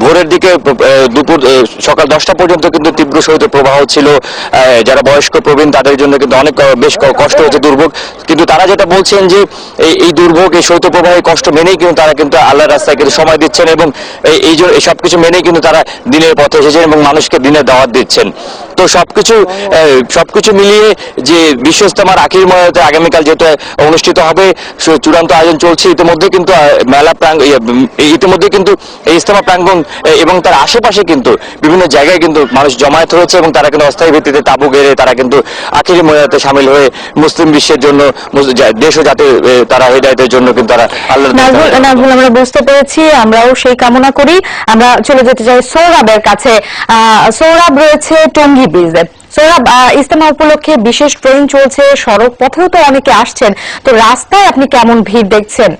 ভোরের দিকে দুপুর সকাল 10টা পর্যন্ত কিন্তু তীব্র শৈত্য প্রবাহ ছিল। যারা বয়স্ক প্রবীণ তাদের জন্য কিন্তু অনেক বেশ কষ্ট হয়েছে, দুর্ভোগ। কিন্তু তারা যেটা বলছেন যে এই দুর্ভোগ, এই শৈত্য প্রবাহের কষ্ট মেনেই কিন্তু তারা কিন্তু আল্লাহর রাস্তায় কিন্তু সময় দিচ্ছেন এবং এই সবকিছু মেনেই কিন্তু তারা দিনের পথে এসেছেন এবং মানুষকে দিনের দাওয়াত দিচ্ছেন। তো সবকিছু মিলিয়ে যে বিশ্ব ইজতেমার আখির ময়দানে আগামীকাল যেটা অনুষ্ঠিত হবে, চূড়ান্ত আয়োজন চলছে ইতিমধ্যে। কিন্তু মেলা ইতিমধ্যে কিন্তু এই ইজতেমা প্রাঙ্গণ এবং তার আশেপাশে কিন্তু বিভিন্ন জায়গায় কিন্তু মানুষ জমায়েত হয়েছে এবং তারা কিন্তু অস্থায়ী ভিত্তিতে তাঁবু গেড়ে তারা কিন্তু আখিরি ময়দানে শামিল হয়ে মুসলিম বিশ্বের জন্য, দেশ ও জাতির তারা হেদায়েতের জন্য কিন্তু তারা আল্লাহর নাজমুল, আমরা বুঝতে পেরেছি, আমরাও সেই কামনা করি। আমরা চলে যেতে চাই সৌরভের কাছে। সৌরভ রয়েছে টঙ্গী ব্রিজে। সৌরভ, ইজতেমা উপলক্ষে বিশেষ ট্রেন চলছে, সড়ক পথেও তো অনেকে আসছেন, তো রাস্তায় আপনি কেমন ভিড় দেখছেন?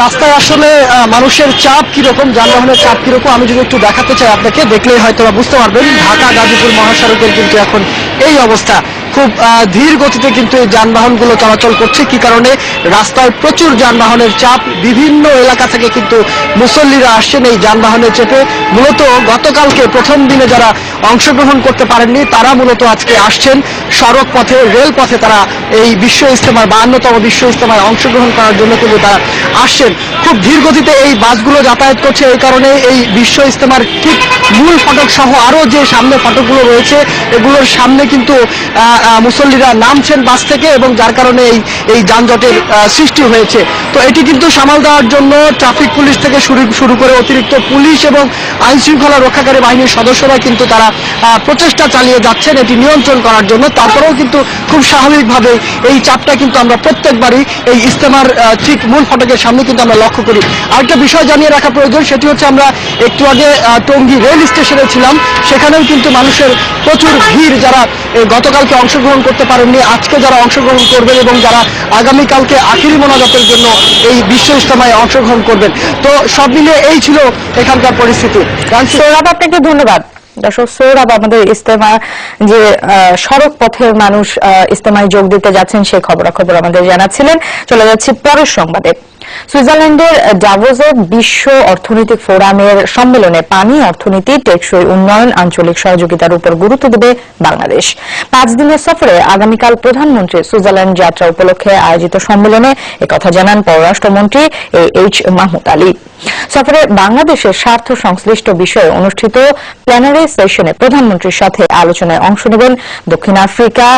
রাস্তায় আসলে মানুষের চাপ কিরকম, যানবাহনের চাপ কিরকম আমি যদি একটু দেখাতে চাই আপনাকে, দেখলেই হয়তো বুঝতে পারবেন। ঢাকা গাজীপুর মহাসড়কের কিন্তু এখন এই অবস্থা। খুব ধীর গতিতে কিন্তু এই যানবাহনগুলো চলাচল করছে। কি কারণে? রাস্তায় প্রচুর যানবাহনের চাপ। বিভিন্ন এলাকা থেকে কিন্তু মুসল্লিরা আসছেন এই যানবাহনে চেপে। মূলত গতকালকে প্রথম দিনে যারা অংশগ্রহণ করতে পারেননি তারা মূলত আজকে আসছেন সড়ক পথে, রেল পথে। তারা এই বিশ্ব ইজতেমার 52তম বিশ্ব ইজতেমায় অংশগ্রহণ করার জন্য কিন্তু তারা আসছেন। খুব ধীর গতিতে এই বাসগুলো যাতায়াত করছে। এই কারণে এই বিশ্ব ইজতেমার ঠিক মূল ফটক সহ আরো যে সামনে ফটকগুলো রয়েছে এগুলোর সামনে কিন্তু মুসল্লিরা নামছেন বাস থেকে এবং যার কারণে এই যানজটের সৃষ্টি হয়েছে। তো এটি কিন্তু সামাল দেওয়ার জন্য ট্রাফিক পুলিশ থেকে শুরু করে অতিরিক্ত পুলিশ এবং আইন শৃঙ্খলা রক্ষাকারী বাহিনীর সদস্যরা কিন্তু তারা প্রচেষ্টা চালিয়ে যাচ্ছেন এটি নিয়ন্ত্রণ করার জন্য। তারপরেও কিন্তু খুব স্বাভাবিকভাবে এই চাপটা কিন্তু আমরা প্রত্যেকবারই এই ইজতেমার ঠিক মূল ফটকের সামনে কিন্তু আমরা লক্ষ্য করি। আরেকটা বিষয় জানিয়ে রাখা প্রয়োজন, সেটি হচ্ছে আমরা একটু আগে টঙ্গী রেল স্টেশনে ছিলাম, সেখানেও কিন্তু মানুষের প্রচুর ভিড়। যারা গতকালকে অংশগ্রহণ করতে পারেননি আজকে যারা অংশগ্রহণ করবেন এবং যারা আগামীকালকে আখিরি মোনাজাতের জন্য এই বিশ্ব ইজতেমায় অংশগ্রহণ করবেন। তো সব মিলিয়ে এই ছিল এখানকার পরিস্থিতি। সৌরভ, আপনাকে ধন্যবাদ। দর্শক, সৌরভ আমাদের ইজতেমা যে সড়ক পথের মানুষ ইজতেমায় যোগ দিতে যাচ্ছেন সেই খবরাখবর আমাদের জানাচ্ছিলেন। চলে যাচ্ছি পরের সংবাদে। সুইজারল্যান্ডের ডাভোসে বিশ্ব অর্থনৈতিক ফোরামের সম্মেলনে পানি, অর্থনীতি, টেকসই উন্নয়ন, আঞ্চলিক সহযোগিতার উপর গুরুত্ব দেবে বাংলাদেশ। 5 দিনের সফরে আগামীকাল প্রধানমন্ত্রী সুইজারল্যান্ড যাত্রা উপলক্ষে আয়োজিত সম্মেলনে একথা জানান পররাষ্ট্রমন্ত্রী এইচ মাহমুদ আলী। সফরে বাংলাদেশের স্বার্থ সংশ্লিষ্ট বিষয়ে অনুষ্ঠিত প্ল্যানারি সেশনে প্রধানমন্ত্রীর সাথে আলোচনায় অংশ নেবেন দক্ষিণ আফ্রিকা,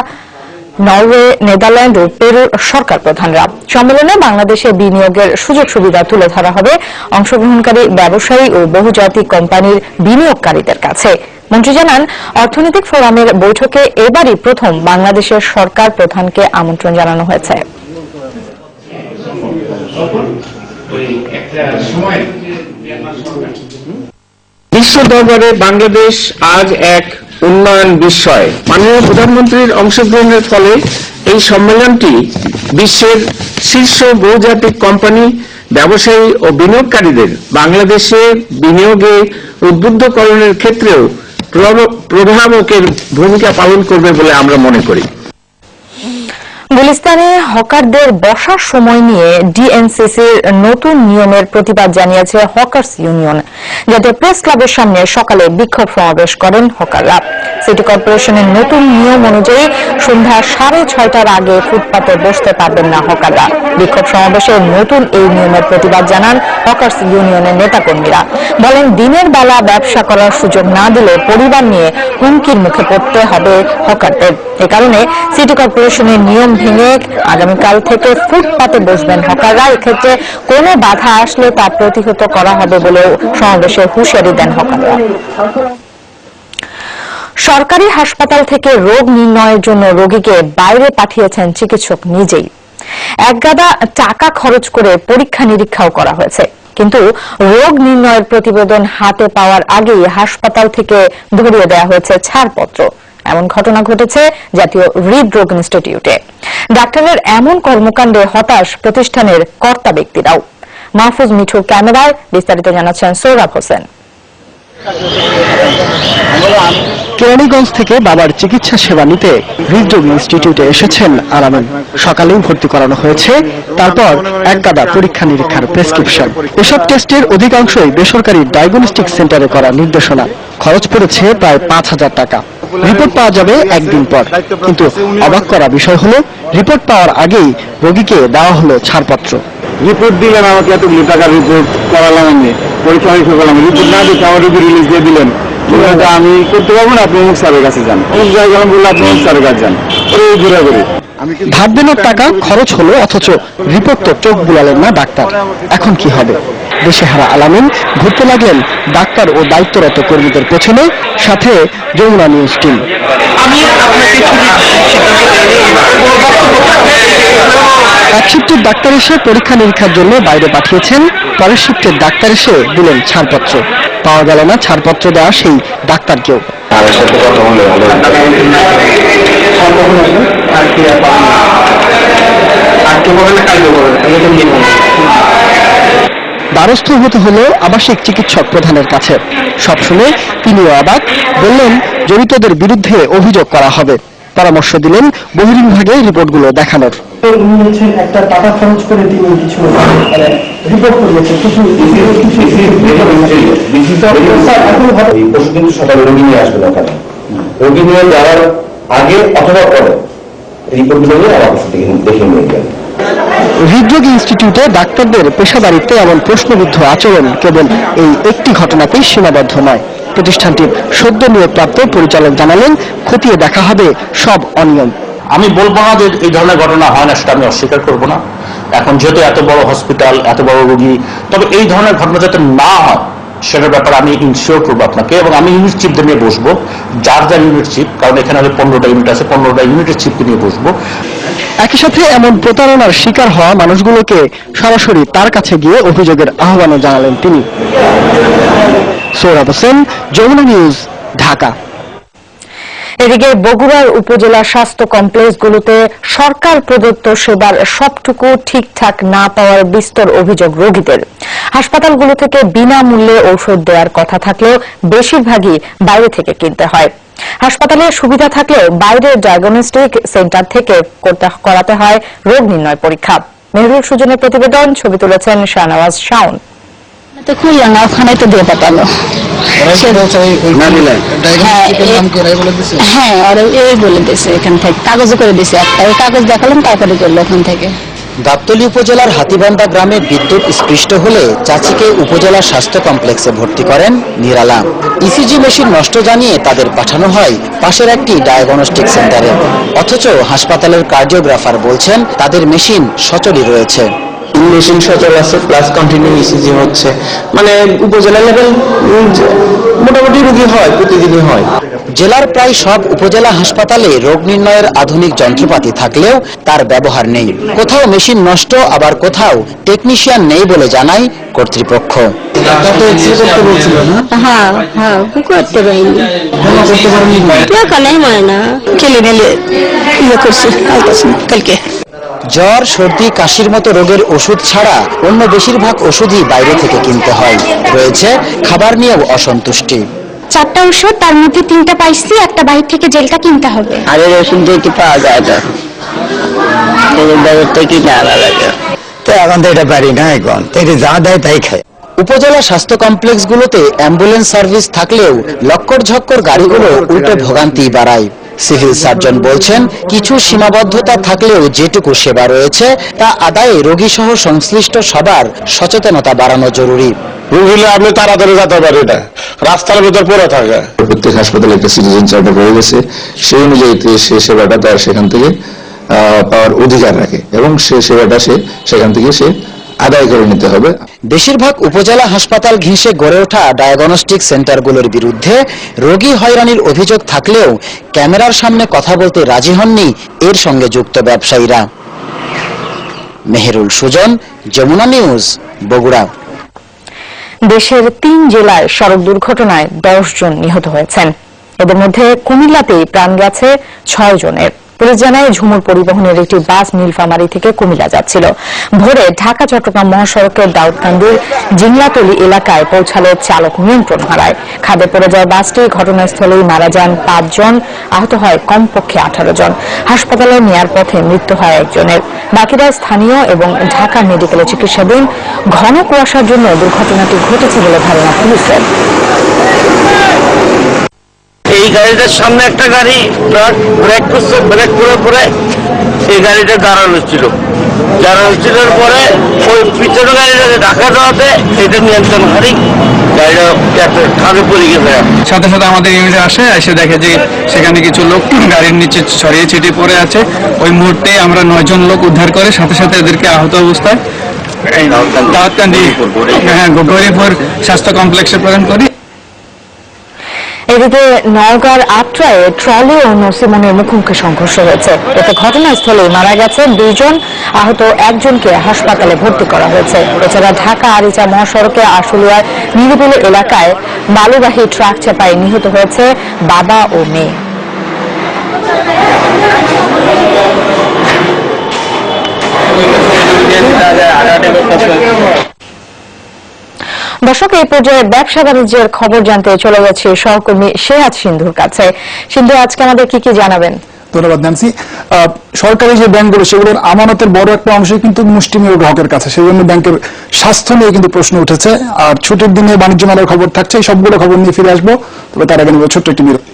নরওয়ে, নেদারল্যান্ড ও পেরুর সরকার প্রধানরা। সম্মেলনে বাংলাদেশে বিনিয়োগের সুযোগ সুবিধা তুলে ধরা হবে অংশগ্রহণকারী ব্যবসায়ী ও বহুজাতিক কোম্পানির বিনিয়োগকারীদের কাছে। মন্ত্রী জানান, অর্থনৈতিক ফোরামের বৈঠকে এবারই প্রথম বাংলাদেশের সরকার প্রধানকে আমন্ত্রণ জানানো হয়েছে। বিশ্ব দরবারে বাংলাদেশ আজ এক উন্নয়ন বিষয়। মাননীয় প্রধানমন্ত্রীর অংশগ্রহণের ফলে এই সম্মেলনটি বিশ্বের শীর্ষ বহুজাতিক কোম্পানি, ব্যবসায়ী ও বিনিয়োগকারীদের বাংলাদেশে বিনিয়োগে উদ্বুদ্ধকরণের ক্ষেত্রেও প্রভাবকের ভূমিকা পালন করবে বলে আমরা মনে করি। গুলিস্তানে হকারদের বসার সময় নিয়ে ডিএনসিসির নতুন নিয়মের প্রতিবাদ জানিয়েছে হকার্স ইউনিয়ন। জাতীয় প্রেস ক্লাবের সামনে সকালে বিক্ষোভ সমাবেশ করেন হকাররা। সিটি কর্পোরেশনের নতুন নিয়ম অনুযায়ী সন্ধ্যা 6:30টার আগে ফুটপাতে বসতে পারবেন না হকাররা। বিক্ষোভ সমাবেশে নতুন এই নিয়মের প্রতিবাদ জানান হকার্স ইউনিয়নের নেতাকর্মীরা। বলেন, দিনের বেলা ব্যবসা করার সুযোগ না দিলে পরিবার নিয়ে হুমকির মুখে পড়তে হবে হকারদের। এ কারণে সিটি কর্পোরেশনের নিয়ম ভেঙে আগামীকাল থেকে ফুটপাতে বসবেন হকাররা। এক্ষেত্রে কোনো বাধা আসলে তা প্রতিহত করা হবে বলেও সমাবেশে হুঁশিয়ারি দেন হকাররা। সরকারি হাসপাতাল থেকে রোগ নির্ণয়ের জন্য রোগীকে বাইরে পাঠিয়েছেন চিকিৎসক নিজেই। একগাদা টাকা খরচ করে পরীক্ষা নিরীক্ষাও করা হয়েছে, কিন্তু রোগ নির্ণয়ের প্রতিবেদন হাতে পাওয়ার আগেই হাসপাতাল থেকে ধরিয়ে দেওয়া হয়েছে ছাড়পত্র। এমন ঘটনা ঘটেছে জাতীয় হৃদরোগ ইনস্টিটিউটে। ডাক্তারের এমন কর্মকাণ্ডে হতাশ প্রতিষ্ঠানের কর্তা ব্যক্তিরাও। মাহফুজ মিঠুর ক্যামেরায় বিস্তারিত জানাচ্ছেন সৌরভ হোসেন। কেরানীগঞ্জ থেকে বাবার চিকিৎসা সেবা নিতে হৃদরোগ ইনস্টিটিউটে এসেছেন আলামিন। সকালেই ভর্তি করানো হয়েছে, তারপর একগাদা পরীক্ষা নিরীক্ষার প্রেসক্রিপশন। এসব টেস্টের অধিকাংশই বেসরকারি ডায়াগনস্টিক সেন্টারে করার নির্দেশনা। খরচ পড়েছে প্রায় 5,000 টাকা। রিপোর্ট পাওয়া যাবে একদিন পর, কিন্তু অবাক করা বিষয় হলো রিপোর্ট পাওয়ার আগেই রোগীকে দেওয়া হলো ছাড়পত্র। রিপোর্ট দিলেন আমাকে এতগুলো টাকার রিপোর্ট করালাম, আমি পরীক্ষা করলাম, রিপোর্ট না দিতে আমার রোগী রিলিজ দিয়ে দিলেন। আমি করতে পারবো না, আপনি অমুক স্যারের কাছে যান, অমুক জায়গায় গেলাম, বললো আপনি অমুক স্যারের কাছে যান, ঘুরে ঘুরে ধার দেনোর টাকা খরচ হলো, অথচ রিপোর্ট তো চোখ বুলালেন না ডাক্তার। এখন কি হবে? দেশেহারা আলামিন ঘুরতে লাগলেন ডাক্তার ও দায়িত্বরত কর্মীদের পেছনে, সাথে যমুনা নিউজ টিম। এক শিফটের ডাক্তার এসে পরীক্ষা নিরীক্ষার জন্য বাইরে পাঠিয়েছেন, পরের শিফটের ডাক্তার এসে দিলেন ছাড়পত্র। পাওয়া গেল না ছাড়পত্র দেওয়া সেই ডাক্তারকেও। দ্বারস্থ হতে হলো আবাসিক চিকিৎসক প্রধানের কাছে। সব শুনে তিনিও অবাক, বললেন জড়িতদের বিরুদ্ধে অভিযোগ করা হবে। পরামর্শ দিলেন বহির্বিভাগে রিপোর্টগুলো দেখানোর। একটা টাকা খরচ করে তিনি কিছু রিপোর্ট করিয়েছেন, কিন্তু সকালে রোগী নিয়ে আসবে দরকার, রোগী নিয়ে যাওয়ার আগে অথবা পরে রিপোর্টগুলো নিয়ে আমার কাছে দেখে নিয়ে যাবে। হৃদরোগ ইনস্টিটিউটে ডাক্তারদের পেশাদারিত্বে এমন প্রশ্নবিদ্ধ আচরণ কেবল এই একটি ঘটনাতেই সীমাবদ্ধ নয়। প্রতিষ্ঠানটির সদ্য নিয়োগপ্রাপ্ত পরিচালক জানালেন, খতিয়ে দেখা হবে সব অনিয়ম। আমি বলবো না যে এই ধরনের ঘটনা হয় না, সেটা আমি অস্বীকার করব না। এখন যেহেতু এত বড় হসপিটাল, এত বড় রোগী, তবে এই ধরনের ঘটনা যাতে না হয় সেটার ব্যাপারে আমি ইনশিওর করবো আপনাকে, এবং আমি ইউনিট চিফদের নিয়ে বসবো, যার ইউনিট চিফ, কারণ এখানে 15টা ইউনিট আছে, 15টা ইউনিটের চিফকে নিয়ে বসবো। একই সাথে এমন প্রতারণার শিকার হওয়া মানুষগুলোকে সরাসরি তার কাছে গিয়ে অভিযোগের আহ্বানও জানালেন তিনি। সোহরাব হোসেন, যমুনা নিউজ, ঢাকা। এদিকে বগুড়ার উপজেলা স্বাস্থ্য কমপ্লেক্সগুলোতে সরকার প্রদত্ত সেবার সবটুকু ঠিকঠাক না পাওয়ার বিস্তর অভিযোগ রোগীদের। হাসপাতালগুলো থেকে বিনামূল্যে ঔষধ দেওয়ার কথা থাকলেও বেশিরভাগই বাইরে থেকে কিনতে হয়। হাসপাতালে সুবিধা থাকলেও বাইরের ডায়াগনস্টিক সেন্টার থেকে করাতে হয় রোগ নির্ণয় পরীক্ষা। মেহরুল সুজনের প্রতিবেদন, ছবি তুলেছেন শাহনওয়াজ শাওন। তো খুললো না, ওখানে তো দিয়ে পাঠালো। হ্যাঁ, আর এই বলে দিছে এখান থেকে কাগজ করে দিছে, একটা ওই কাগজ দেখালাম, তারপরে করলো ওখান থেকে। গাবতলী উপজেলার হাতীবান্ধা গ্রামে বিদ্যুৎ স্পৃষ্ট হলে চাচিকে উপজেলা স্বাস্থ্য কমপ্লেক্সে ভর্তি করেন নিরালা। ইসিজি মেশিন নষ্ট জানিয়ে তাদের পাঠানো হয় পাশের একটি ডায়াগনস্টিক সেন্টারে, অথচ হাসপাতালের কার্ডিওগ্রাফার বলছেন তাদের মেশিন সচলই রয়েছে। মেশিন সচল আছে, প্লাস কন্টিনিউ ইসিজি হচ্ছে, মানে উপজেলা লেভেল মোটামুটি রোগী হয়, প্রতিদিনই হয়। জেলার প্রায় সব উপজেলা হাসপাতালে রোগ নির্ণয়ের আধুনিক যন্ত্রপাতি থাকলেও তার ব্যবহার নেই। কোথাও মেশিন নষ্ট, আবার কোথাও টেকনিশিয়ান নেই বলে জানায় কর্তৃপক্ষ। হ্যাঁ হ্যাঁ, করতে পারিনি, টাকা নেই, ময়না খেলে নিলে ইয়ে করছি কালকে। জ্বর, সর্দি, কাশির মতো রোগের ওষুধ ছাড়া অন্য বেশিরভাগ ওষুধই বাইরে থেকে কিনতে হয়। রয়েছে খাবার নিয়েও অসন্তুষ্টি। 4টা ওষুধ, তার মধ্যে 3টা পাইছি, একটা বাইরে থেকে জেলটা কিনতে হবে। আরে ওষুধ দিয়ে পাওয়া যায় না, কিনে আনা লাগে। তো এখন তো এটা পারি না, এখন যা দেয় তাই খায়। উপজেলা স্বাস্থ্য কমপ্লেক্সগুলোতে অ্যাম্বুলেন্স সার্ভিস থাকলেও লক্কর ঝক্কর গাড়িগুলো উল্টো ভোগান্তি বাড়ায়। সিভিল সার্জন বলছেন, কিছু সীমাবদ্ধতা থাকলেও যেটুকু সেবা রয়েছে তা আদায়ে রোগী সহ সংশ্লিষ্ট সবার সচেতনতা বাড়ানো জরুরি। রোগীলে আপনি তাড়াতাড়ি যেতে পারে না, রাস্তার ভিতর পড়ে থাকে। প্রত্যেক হাসপাতালে একটা সিটিজেন চার্টার হয়ে গেছে, সেই অনুযায়ী সে সেবাটা তার সেখান থেকে পাওয়ার অধিকার রাখে, এবং সে সেবাটা সেখান থেকে সে আদায় করে নিতে হবে। বেশিরভাগ উপজেলা হাসপাতাল ঘেঁষে গড়ে ওঠা ডায়াগনস্টিক সেন্টারগুলোর বিরুদ্ধে রোগী হয়রানির অভিযোগ থাকলেও ক্যামেরার সামনে কথা বলতে রাজি হননি এর সঙ্গে যুক্ত ব্যবসায়ীরা। মেহেরুল সুজন, যমুনা নিউজ, বগুড়া। দেশের 3 জেলায় সড়ক দুর্ঘটনায় 10 জন নিহত হয়েছেন। এদের মধ্যে কুমিল্লাতেই প্রাণ গেছে 6 জনের। পুলিশ জানায় ঝুমুর পরিবহনের একটি বাস নীলফামারী থেকে কুমিল্লা যাচ্ছিল। ভোরে ঢাকা চট্টগ্রাম মহাসড়কের দাউদকান্দির জিংলাতলি এলাকায় পৌঁছালে চালক নিয়ন্ত্রণ হারায়। খাদে পড়ে যায় বাসটি। ঘটনাস্থলেই মারা যান 5 জন, আহত হয় কমপক্ষে 18 জন। হাসপাতালে নেয়ার পথে মৃত্যু হয় একজনের। বাকিরা স্থানীয় এবং ঢাকা মেডিকেলে চিকিৎসাধীন। ঘন কুয়াশার জন্য দুর্ঘটনাটি ঘটেছে বলে ধারণা পুলিশের। এই গাড়িটার সামনে একটা গাড়ি ট্রাক ব্রেক করছে, ব্রেক করার পরে এই গাড়িটা দাঁড়ানো ছিল পরে ওই পিছনে গাড়িটাকে ধাক্কা দেওয়াতে এটা নিয়ন্ত্রণ হারি গাড়িটা খাদে পড়ে গেছে। সাথে সাথে আমাদের ইউনিটে আসে, এসে দেখে যে সেখানে কিছু লোক গাড়ির নিচে ছড়িয়ে ছিটিয়ে পড়ে আছে। ওই মুহূর্তে আমরা 9 জন লোক উদ্ধার করে সাথে সাথে এদেরকে আহত অবস্থায় দাউদকান্দি গৌরীপুর স্বাস্থ্য কমপ্লেক্সে প্রেরণ করি। এদিকে নওগাঁর আত্রায়ে ট্রলি ও নসিমনের মুখোমুখি সংঘর্ষ হয়েছে। এতে ঘটনাস্থলে মারা গেছেন 2 জন, আহত 1 জনকে হাসপাতালে ভর্তি করা হয়েছে। এছাড়া ঢাকা আরিচা মহাসড়কে আশুলিয়ার নিরিবিলি এলাকায় বালুবাহী ট্রাক চাপায় নিহত হয়েছে বাবা ও মেয়ে। দর্শক, এই পর্যায়ে ব্যবসা বাণিজ্যের খবর জানতে চলে যাচ্ছে সহকর্মী শেহাদ সিন্ধুর কাছে। সিন্ধু, আজকে আমাদের কি কি জানাবেন? ধন্যবাদ ন্যান্সি। সরকারি যে ব্যাংকগুলো সেগুলোর আমানতের বড় একটা অংশই কিন্তু মুষ্টিমেয় গ্রাহকের কাছে, সেই জন্য ব্যাংকের স্বাস্থ্য নিয়ে কিন্তু প্রশ্ন উঠেছে। আর ছুটির দিনে বাণিজ্য মেলার খবর থাকছে, এই সবগুলো খবর নিয়ে ফিরে আসবো। তবে তার আগে ছোট্ট একটি বিরতি।